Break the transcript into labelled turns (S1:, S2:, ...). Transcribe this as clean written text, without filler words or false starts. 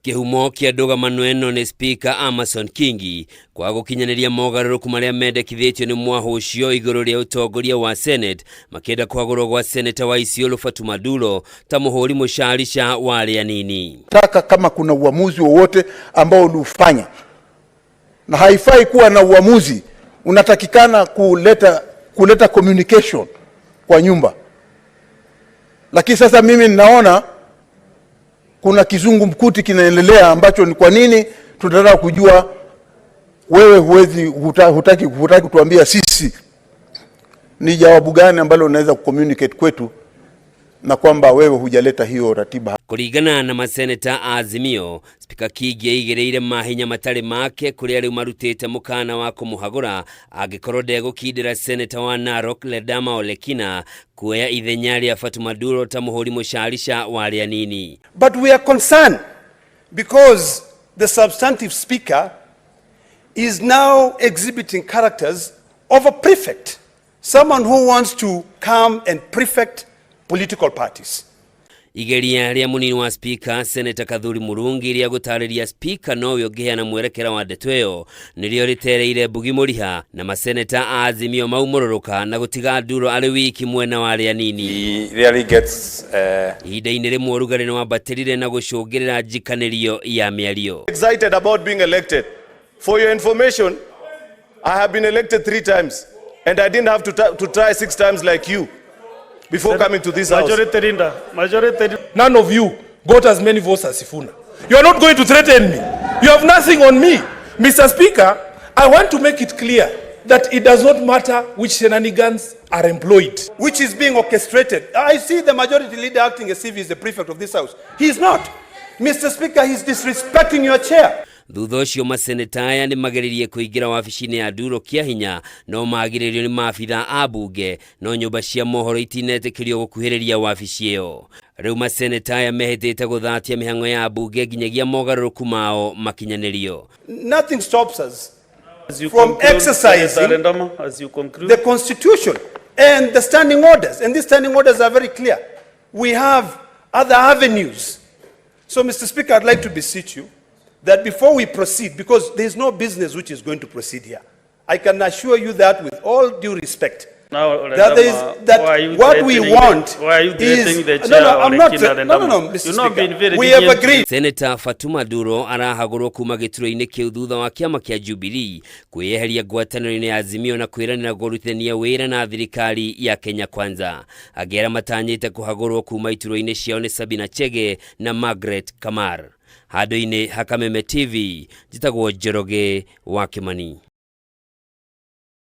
S1: Kihumo kia ndugamano ĩno nĩ spika Amason Kingi kwa gukinyanĩria mogarũrũku marĩa mendekithĩtio nĩ mwahu ũcio igũrũ rĩa ũtongoria wa Senate makĩenda kuhagurwo gwa seneta wa Isiolo Fatuma Dullo ta muhuri mucarica wa aria anini.
S2: Taka kama kuna uamuzi wowote ambao ulifanya, na haifai kuwa na uamuzi, unatakikana kuleta communication kwa nyumba. Lakini sasa mimi ninaona kuna kizungumkuti kinaendelea ambacho ni kwa nini tunataka kujua wewe hutaki kutuambia sisi ni jawabu gani ambalo unaweza kucommunicate kwetu na kwamba wewe hujaleta hiyo ratiba.
S1: Kuringana na maseneta Azimio, spika Kingi aigereire mahinya matari make kuri ari marutite mukana wa kumuhagura angikorwo ndegukindira seneta wa Narok Ledama Olekina kuoya ithenya ria Fatuma Dullo ta muhuri mucarica wa aria anini.
S3: But we are concerned because the substantive speaker is now exhibiting characters of a prefect, someone who wants to come and prefect political parties.
S1: Igeria ria munini wa spika seneta Kathuri Murungi ria gutariria spika no yogeana mwerekera wa ndetweyo nirio ritereire mbugi muriha na maseneta Azimio maumururuka na gutiga Dullo ari wiki mwena wa aria anini.
S4: He really gets
S1: ihinda-inĩ rĩmwe ũrugarĩ nĩ wambatĩrire na gũcũngĩrĩra njikanĩrio ya mĩario.
S5: Excited about being elected. For your information, I have been elected 3 times and I didn't have to try 6 times like you before coming to this house.
S6: Majority. None of you got as many votes as Sifuna. You are not going to threaten me. You have nothing on me. Mr. Speaker, I want to make it clear that it does not matter which shenanigans are employed,
S3: which is being orchestrated. I see the majority leader acting as if he's the prefect of this house. He is not. Mr. Speaker, he's disrespecting your chair.
S1: Thutha ũcio maseneta aya nĩ mageririe kũingĩra wabici-inĩ ya Dullo kĩa hinya no magirĩrio nĩ maabitha a mbunge no nyũmba cia mohoro itinetĩkĩrio gũkuhĩrĩria wabici ĩyo. Rĩu maseneta aya mehĩtĩte gũthatia mĩhang'o ya mbunge nginyagia mogarũrũku mao makinyanĩrio.
S3: Nothing stops us from exercising the constitution and the standing orders, and these standing orders are very clear. We have other avenues. So Mr. Speaker, I'd like to beseech you that before we proceed, because there is no business which is going to proceed here, I can assure you that with all due respect, what we want is Mr. Speaker, we have agreed.
S1: Seneta Fatuma Dullo arahagurwo kuma gĩturwa-inĩ kĩu thutha wa kĩama kĩa Jubilee kwĩyeheria ngwatanĩro-inĩ ya Azimio na kwĩranĩra kũrutithania wĩra na thirikari ya Kenya Kwanza. Agĩra matanyĩte kuhagurwo kuma iturwa-inĩ ciao nĩ Sabina Chege na Margaret Kamar. Handũ-inĩ ha Kameme TV, njĩtagwo Njoroge wa Kimani.